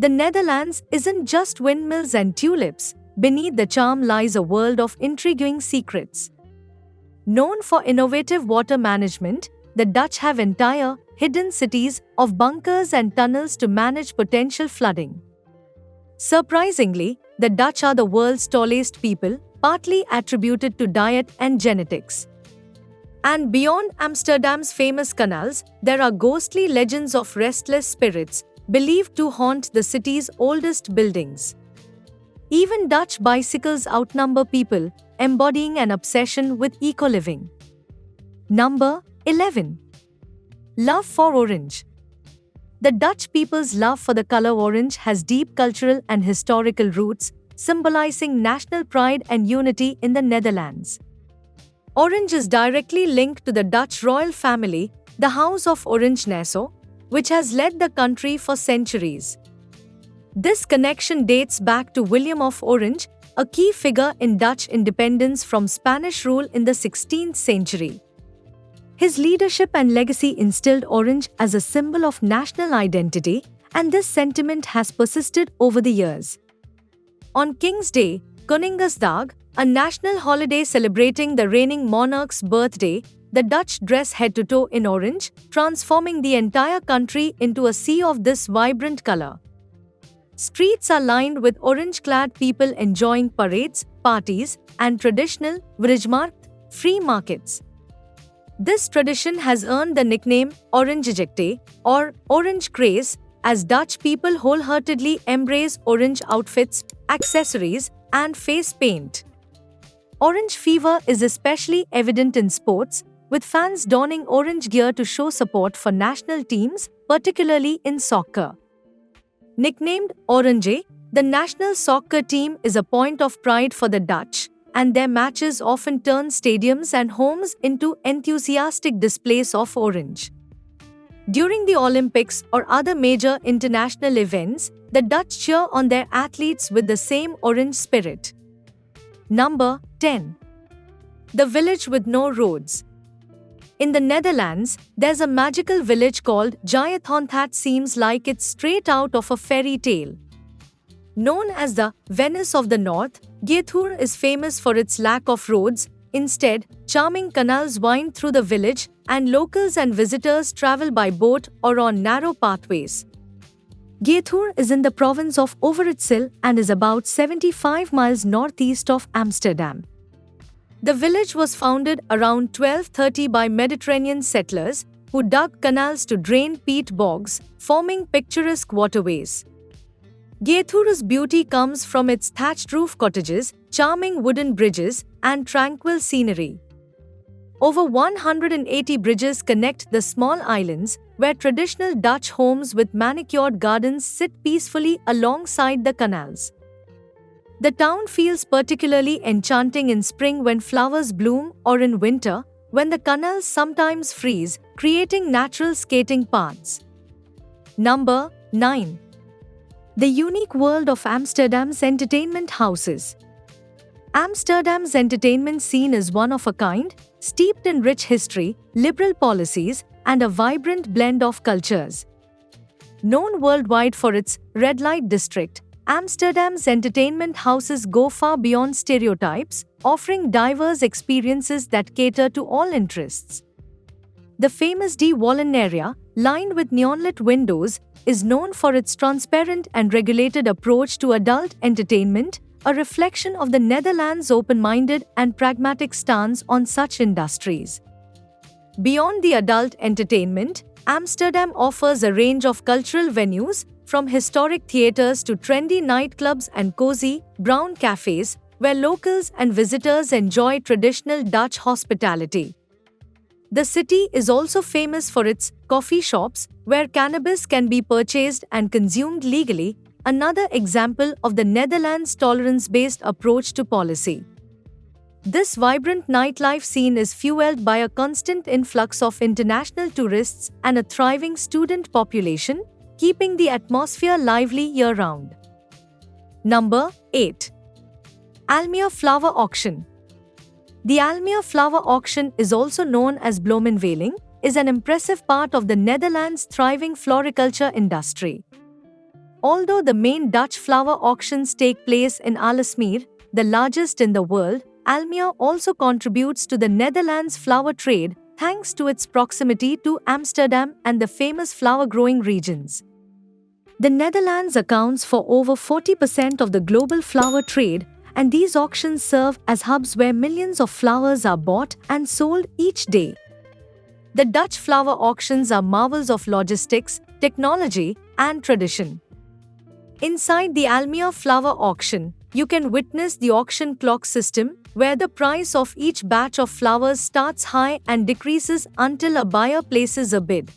The Netherlands isn't just windmills and tulips, beneath the charm lies a world of intriguing secrets. Known for innovative water management, the Dutch have entire, hidden cities of bunkers and tunnels to manage potential flooding. Surprisingly, the Dutch are the world's tallest people, partly attributed to diet and genetics. And beyond Amsterdam's famous canals, there are ghostly legends of restless spirits, believed to haunt the city's oldest buildings. Even Dutch bicycles outnumber people, embodying an obsession with eco-living. Number 11. Love for orange. The Dutch people's love for the color orange has deep cultural and historical roots, symbolizing national pride and unity in the Netherlands. Orange is directly linked to the Dutch royal family, the House of Orange-Nassau, which has led the country for centuries. This connection dates back to William of Orange, a key figure in Dutch independence from Spanish rule in the 16th century. His leadership and legacy instilled orange as a symbol of national identity, and this sentiment has persisted over the years. On King's Day, Koninginnedag, a national holiday celebrating the reigning monarch's birthday, the Dutch dress head to toe in orange, transforming the entire country into a sea of this vibrant color. Streets are lined with orange-clad people enjoying parades, parties, and traditional Vrijmarkt free markets. This tradition has earned the nickname Orangegekte or orange craze, as Dutch people wholeheartedly embrace orange outfits, accessories, and face paint. Orange fever is especially evident in sports, with fans donning orange gear to show support for national teams, particularly in soccer. Nicknamed Oranje, the national soccer team is a point of pride for the Dutch, and their matches often turn stadiums and homes into enthusiastic displays of orange. During the Olympics or other major international events, the Dutch cheer on their athletes with the same orange spirit. Number 10. The village with no roads. In the Netherlands, there's a magical village called Jaarthond that seems like it's straight out of a fairy tale. Known as the Venice of the North, Geithoor is famous for its lack of roads. Instead, charming canals wind through the village, and locals and visitors travel by boat or on narrow pathways. Geithoor is in the province of Overijssel and is about 75 miles northeast of Amsterdam. The village was founded around 1230 by Mediterranean settlers who dug canals to drain peat bogs, forming picturesque waterways. Geithoor's beauty comes from its thatched roof cottages, charming wooden bridges, and tranquil scenery. Over 180 bridges connect the small islands, where traditional Dutch homes with manicured gardens sit peacefully alongside the canals. The town feels particularly enchanting in spring when flowers bloom, or in winter, when the canals sometimes freeze, creating natural skating paths. Number 9. The unique world of Amsterdam's entertainment houses. Amsterdam's entertainment scene is one of a kind, steeped in rich history, liberal policies, and a vibrant blend of cultures. Known worldwide for its red light district, Amsterdam's entertainment houses go far beyond stereotypes, offering diverse experiences that cater to all interests. The famous De Wallen area, lined with neon-lit windows, is known for its transparent and regulated approach to adult entertainment, a reflection of the Netherlands' open-minded and pragmatic stance on such industries. Beyond the adult entertainment, Amsterdam offers a range of cultural venues, from historic theaters to trendy nightclubs and cozy, brown cafes, where locals and visitors enjoy traditional Dutch hospitality. The city is also famous for its coffee shops, where cannabis can be purchased and consumed legally, another example of the Netherlands' tolerance-based approach to policy. This vibrant nightlife scene is fueled by a constant influx of international tourists and a thriving student population, keeping the atmosphere lively year-round. Number 8. Almere Flower Auction. The Almere Flower Auction is also known as Bloemenveiling, is an impressive part of the Netherlands' thriving floriculture industry. Although the main Dutch flower auctions take place in Aalsmeer, the largest in the world, Almere also contributes to the Netherlands' flower trade thanks to its proximity to Amsterdam and the famous flower-growing regions. The Netherlands accounts for over 40% of the global flower trade, and these auctions serve as hubs where millions of flowers are bought and sold each day. The Dutch flower auctions are marvels of logistics, technology, and tradition. Inside the Almere flower auction, you can witness the auction clock system, where the price of each batch of flowers starts high and decreases until a buyer places a bid.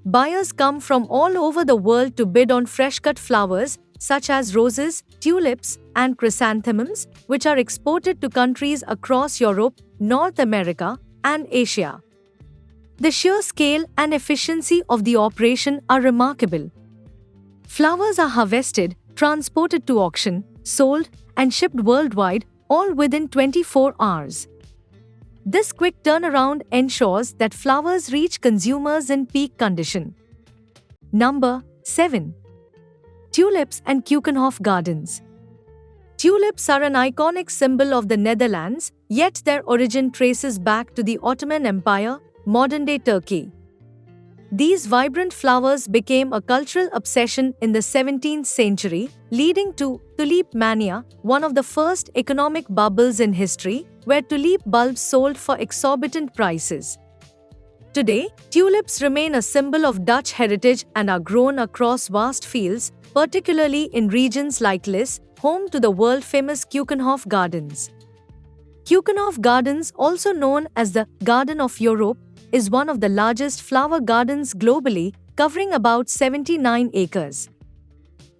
Buyers come from all over the world to bid on fresh-cut flowers, such as roses, tulips, and chrysanthemums, which are exported to countries across Europe, North America, and Asia. The sheer scale and efficiency of the operation are remarkable. Flowers are harvested, transported to auction, sold, and shipped worldwide, all within 24 hours. This quick turnaround ensures that flowers reach consumers in peak condition. Number 7. Tulips and Keukenhof Gardens. Tulips are an iconic symbol of the Netherlands, yet their origin traces back to the Ottoman Empire, modern-day Turkey. These vibrant flowers became a cultural obsession in the 17th century, leading to tulip mania, one of the first economic bubbles in history, where tulip bulbs sold for exorbitant prices. Today, tulips remain a symbol of Dutch heritage and are grown across vast fields, particularly in regions like Lis, home to the world-famous Keukenhof Gardens. Keukenhof Gardens, also known as the Garden of Europe, is one of the largest flower gardens globally, covering about 79 acres.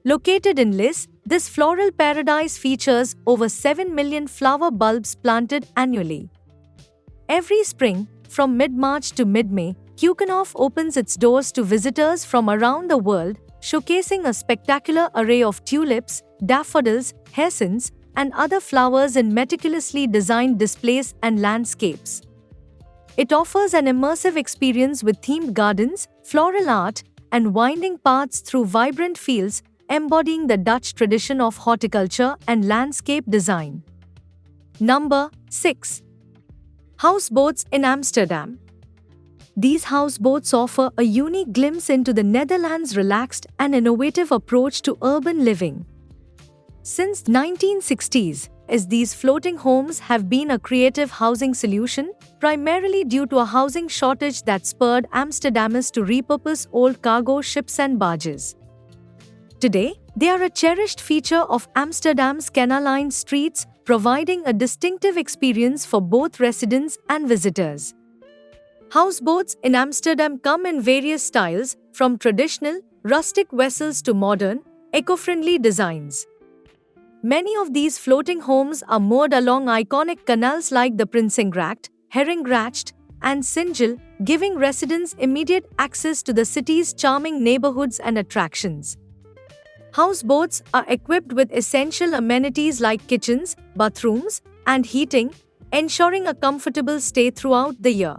Located in Lis, this floral paradise features over 7 million flower bulbs planted annually. Every spring, from mid-March to mid-May, Keukenhof opens its doors to visitors from around the world, showcasing a spectacular array of tulips, daffodils, hyacinths, and other flowers in meticulously designed displays and landscapes. It offers an immersive experience with themed gardens, floral art, and winding paths through vibrant fields, embodying the Dutch tradition of horticulture and landscape design. Number 6. Houseboats in Amsterdam. These houseboats offer a unique glimpse into the Netherlands' relaxed and innovative approach to urban living. Since the 1960s, these floating homes have been a creative housing solution, primarily due to a housing shortage that spurred Amsterdammers to repurpose old cargo ships and barges. Today, they are a cherished feature of Amsterdam's canal-lined streets, providing a distinctive experience for both residents and visitors. Houseboats in Amsterdam come in various styles, from traditional, rustic vessels to modern, eco-friendly designs. Many of these floating homes are moored along iconic canals like the Prinsengracht, Herengracht, and Singel, giving residents immediate access to the city's charming neighborhoods and attractions. Houseboats are equipped with essential amenities like kitchens, bathrooms, and heating, ensuring a comfortable stay throughout the year.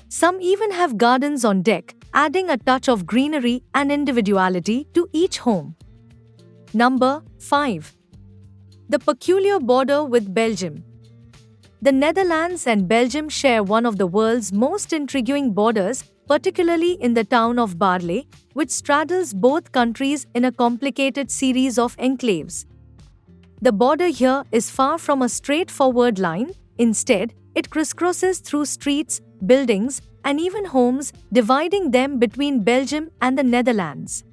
Some even have gardens on deck, adding a touch of greenery and individuality to each home. Number 5. The peculiar border with Belgium. The Netherlands and Belgium share one of the world's most intriguing borders, particularly in the town of Baarle, which straddles both countries in a complicated series of enclaves. The border here is far from a straightforward line. Instead, it crisscrosses through streets, buildings, and even homes, dividing them between Belgium and the Netherlands.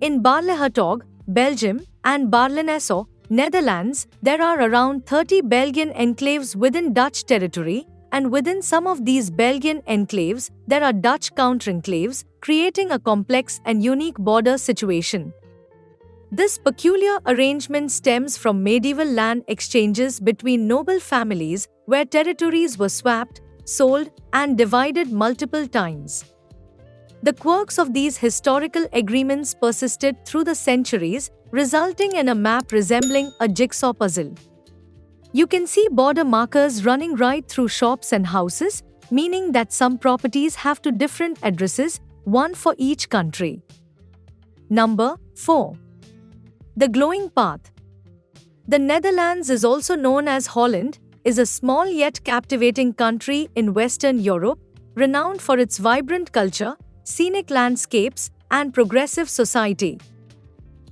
In Baarle-Hertog, Belgium, and Baarle-Nassau, Netherlands, there are around 30 Belgian enclaves within Dutch territory, and within some of these Belgian enclaves, there are Dutch counter-enclaves, creating a complex and unique border situation. This peculiar arrangement stems from medieval land exchanges between noble families, where territories were swapped, sold, and divided multiple times. The quirks of these historical agreements persisted through the centuries, resulting in a map resembling a jigsaw puzzle. You can see border markers running right through shops and houses, meaning that some properties have two different addresses, one for each country. Number 4. The glowing path. The Netherlands is also known as Holland, is a small yet captivating country in Western Europe, renowned for its vibrant culture, scenic landscapes, and progressive society.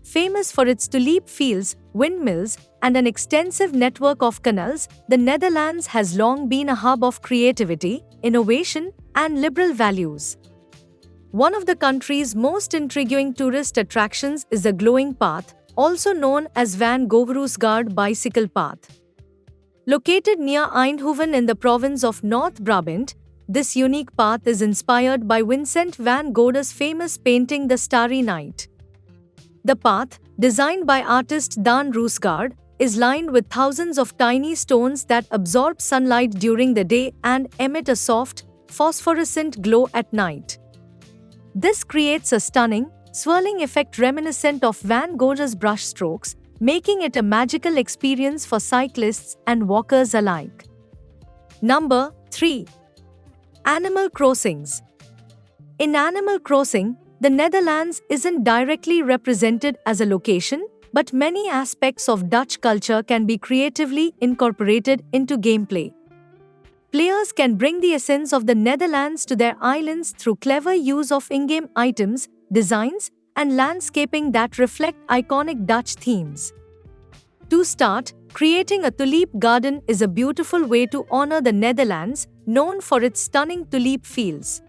Famous for its tulip fields, windmills, and an extensive network of canals, the Netherlands has long been a hub of creativity, innovation, and liberal values. One of the country's most intriguing tourist attractions is the glowing path, also known as Van Goghroosgaard bicycle path. Located near Eindhoven in the province of North Brabant, this unique path is inspired by Vincent van Gogh's famous painting The Starry Night. The path, designed by artist Daan Roosgaard, is lined with thousands of tiny stones that absorb sunlight during the day and emit a soft, phosphorescent glow at night. This creates a stunning, swirling effect reminiscent of Van Gogh's brushstrokes, making it a magical experience for cyclists and walkers alike. Number 3. Animal crossings. In Animal Crossing, the Netherlands isn't directly represented as a location, but many aspects of Dutch culture can be creatively incorporated into gameplay. Players can bring the essence of the Netherlands to their islands through clever use of in-game items, designs, and landscaping that reflect iconic Dutch themes. To start, creating a tulip garden is a beautiful way to honor the Netherlands, known for its stunning tulip fields.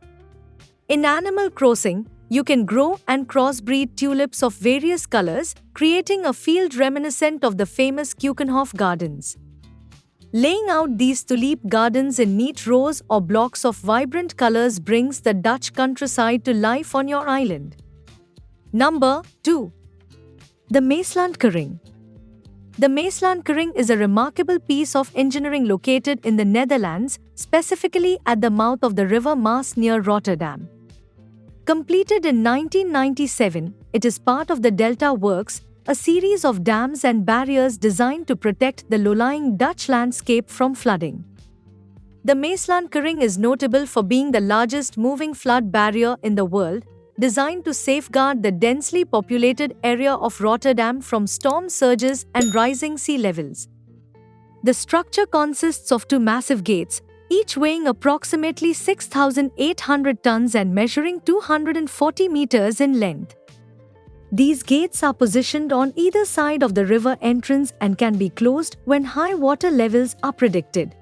In Animal Crossing, you can grow and crossbreed tulips of various colors, creating a field reminiscent of the famous Keukenhof Gardens. Laying out these tulip gardens in neat rows or blocks of vibrant colors brings the Dutch countryside to life on your island. Number 2. The Maeslantkering. The Maeslantkering is a remarkable piece of engineering located in the Netherlands, specifically at the mouth of the River Maas near Rotterdam. Completed in 1997, it is part of the Delta Works, a series of dams and barriers designed to protect the low-lying Dutch landscape from flooding. The Maeslantkering is notable for being the largest moving flood barrier in the world, designed to safeguard the densely populated area of Rotterdam from storm surges and rising sea levels. The structure consists of two massive gates, each weighing approximately 6,800 tons and measuring 240 meters in length. These gates are positioned on either side of the river entrance and can be closed when high water levels are predicted.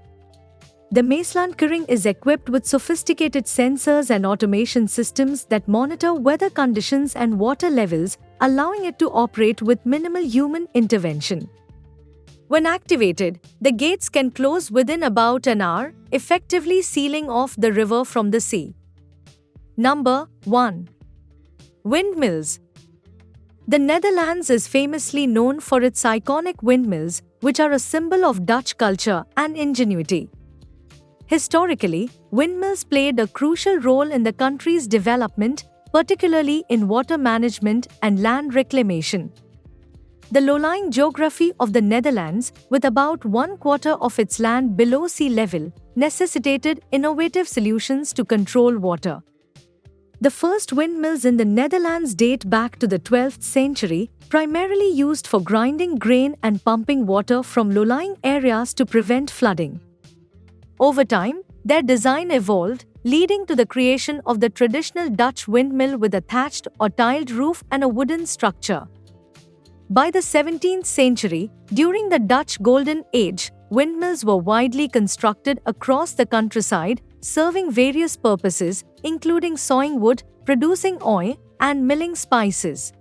The Maeslantkering is equipped with sophisticated sensors and automation systems that monitor weather conditions and water levels, allowing it to operate with minimal human intervention. When activated, the gates can close within about an hour, effectively sealing off the river from the sea. Number 1. Windmills. The Netherlands is famously known for its iconic windmills, which are a symbol of Dutch culture and ingenuity. Historically, windmills played a crucial role in the country's development, particularly in water management and land reclamation. The low-lying geography of the Netherlands, with about 1/4 of its land below sea level, necessitated innovative solutions to control water. The first windmills in the Netherlands date back to the 12th century, primarily used for grinding grain and pumping water from low-lying areas to prevent flooding. Over time, their design evolved, leading to the creation of the traditional Dutch windmill with a thatched or tiled roof and a wooden structure. By the 17th century, during the Dutch Golden Age, windmills were widely constructed across the countryside, serving various purposes, including sawing wood, producing oil, and milling spices.